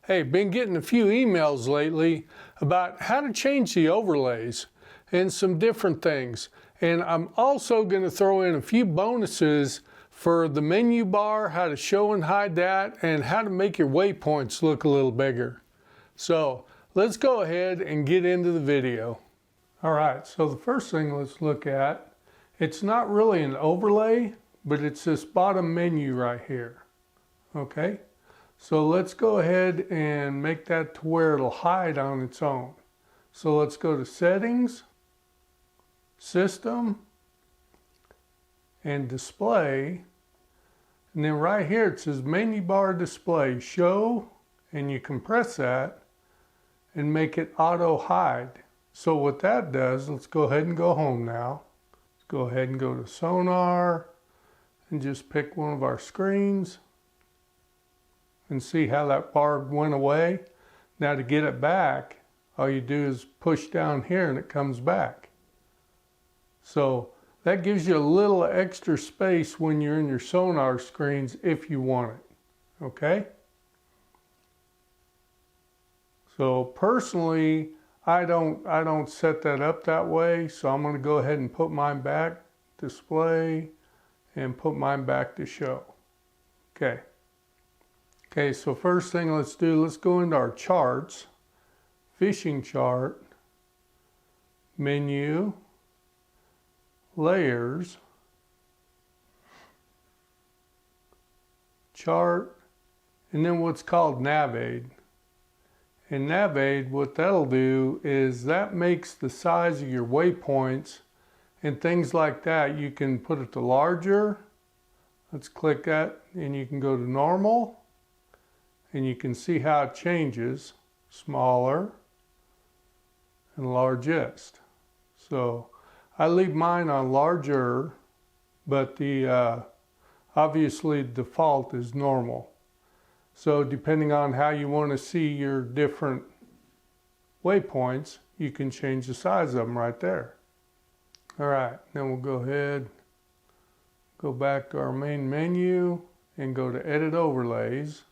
Hey, been getting a few emails lately about how to change the overlays and some different things. And I'm also going to throw in a few bonuses for the menu bar, how to show and hide that, and how to make your waypoints look a little bigger. So let's go ahead and get into the video. All right, so the first thing let's look at, it's not really an overlay, but it's this bottom menu right here. Okay. So let's go ahead and make that to where it'll hide on its own. So let's go to Settings, System, and Display. And then right here it says Menu Bar Display, Show, and you compress that and make it Auto Hide. So what that does, let's go ahead and go home now. Let's go ahead and go to Sonar and just pick one of our screens. And see how that bar went away. Now to get it back, all you do is push down here and it comes back. So that gives you a little extra space when you're in your Sonar screens if you want it. Okay? So personally, I don't set that up that way, so I'm going to go ahead and put mine back, display, and put mine back to show. Okay. Okay, so first thing let's go into our charts, fishing chart, menu, layers, chart, and then what's called Navaid. And Navaid, what that'll do is that makes the size of your waypoints and things like that. You can put it to larger. Let's click that and you can go to normal. And you can see how it changes, smaller and largest. So I leave mine on larger, but the obviously default is normal. So depending on how you want to see your different waypoints, you can change the size of them right there. All right, then we'll go ahead, go back to our main menu and go to Edit Overlays.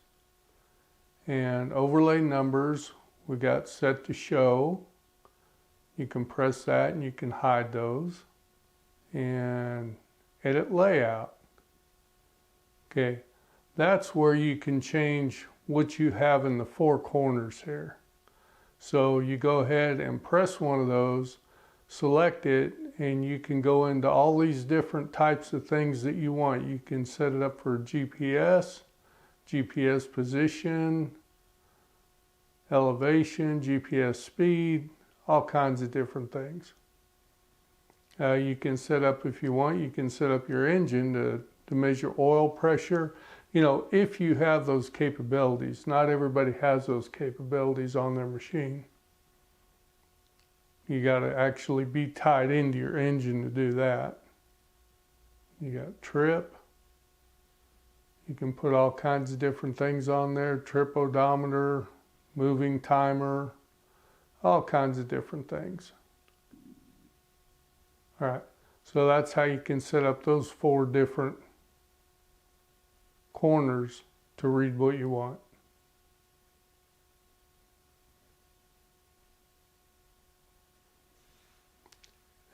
And overlay numbers we got set to show. You can press that and you can hide those. And edit layout. Okay, that's where you can change what you have in the four corners here. So you go ahead and press one of those, select it, and you can go into all these different types of things that you want. You can set it up for GPS, GPS position, elevation, GPS speed, all kinds of different things. You can set up, if you want, you can set up your engine to measure oil pressure. You know, if you have those capabilities. Not everybody has those capabilities on their machine. You got to actually be tied into your engine to do that. You got trip. You can put all kinds of different things on there, trip odometer, moving timer, all kinds of different things. All right, so that's how you can set up those four different corners to read what you want.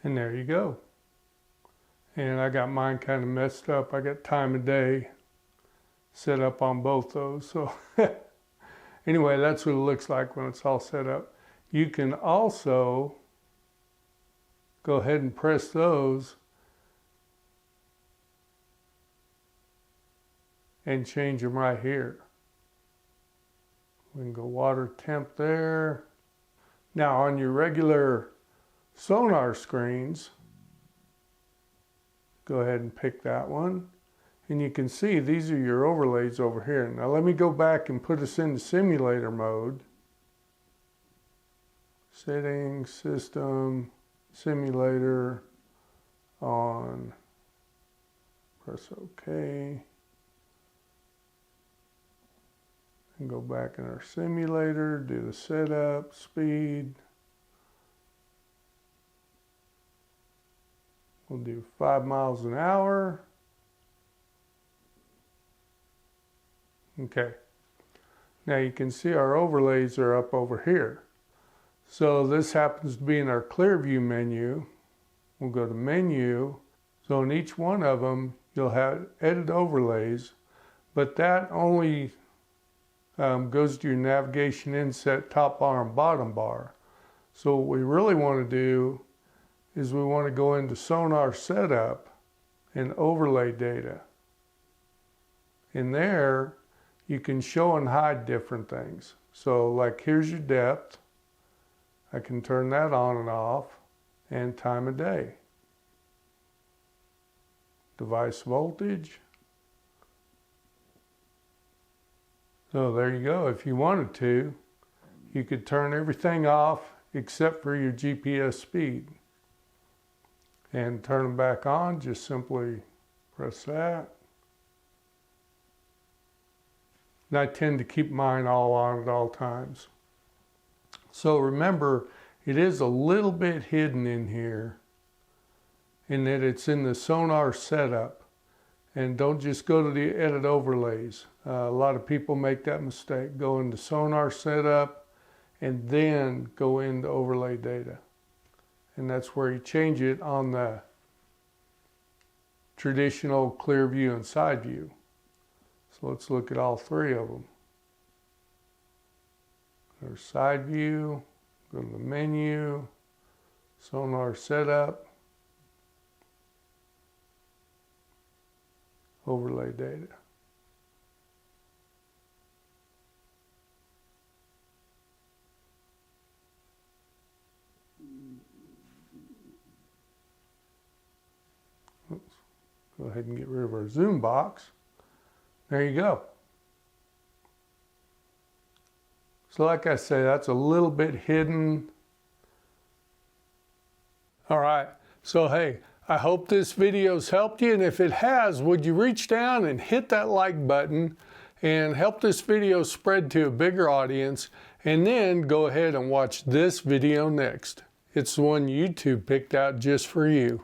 And there you go. And I got mine kind of messed up. I got time of day set up on both those. So anyway, that's what it looks like when it's all set up. You can also go ahead and press those and change them right here. We can go water temp there. Now on your regular Sonar screens, go ahead and pick that one. And you can see these are your overlays over here. Now let me go back and put us into simulator mode. Settings, system, simulator, on. Press OK. And go back in our simulator, do the setup, speed. We'll do 5 miles an hour. Okay. Now you can see our overlays are up over here. So this happens to be in our clear view menu. We'll go to menu. So in each one of them, you'll have edit overlays, but that only goes to your navigation inset top bar and bottom bar. So what we really want to do is we want to go into Sonar setup and overlay data. In there, you can show and hide different things. So like here's your depth. I can turn that on and off, and time of day. Device voltage. So there you go. If you wanted to, you could turn everything off except for your GPS speed. And turn them back on, just simply press that. And I tend to keep mine all on at all times. So remember, it is a little bit hidden in here in that it's in the Sonar setup. And don't just go to the edit overlays. A lot of people make that mistake. Go into Sonar setup and then go into overlay data. And that's where you change it on the traditional clear view and side view. So let's look at all three of them. There's side view, go to the menu, Sonar setup, overlay data. Oops. Go ahead and get rid of our zoom box. There you go. So like I say, that's a little bit hidden. All right, so hey, I hope this video's helped you, and if it has, would you reach down and hit that like button and help this video spread to a bigger audience, and then go ahead and watch this video next. It's the one YouTube picked out just for you.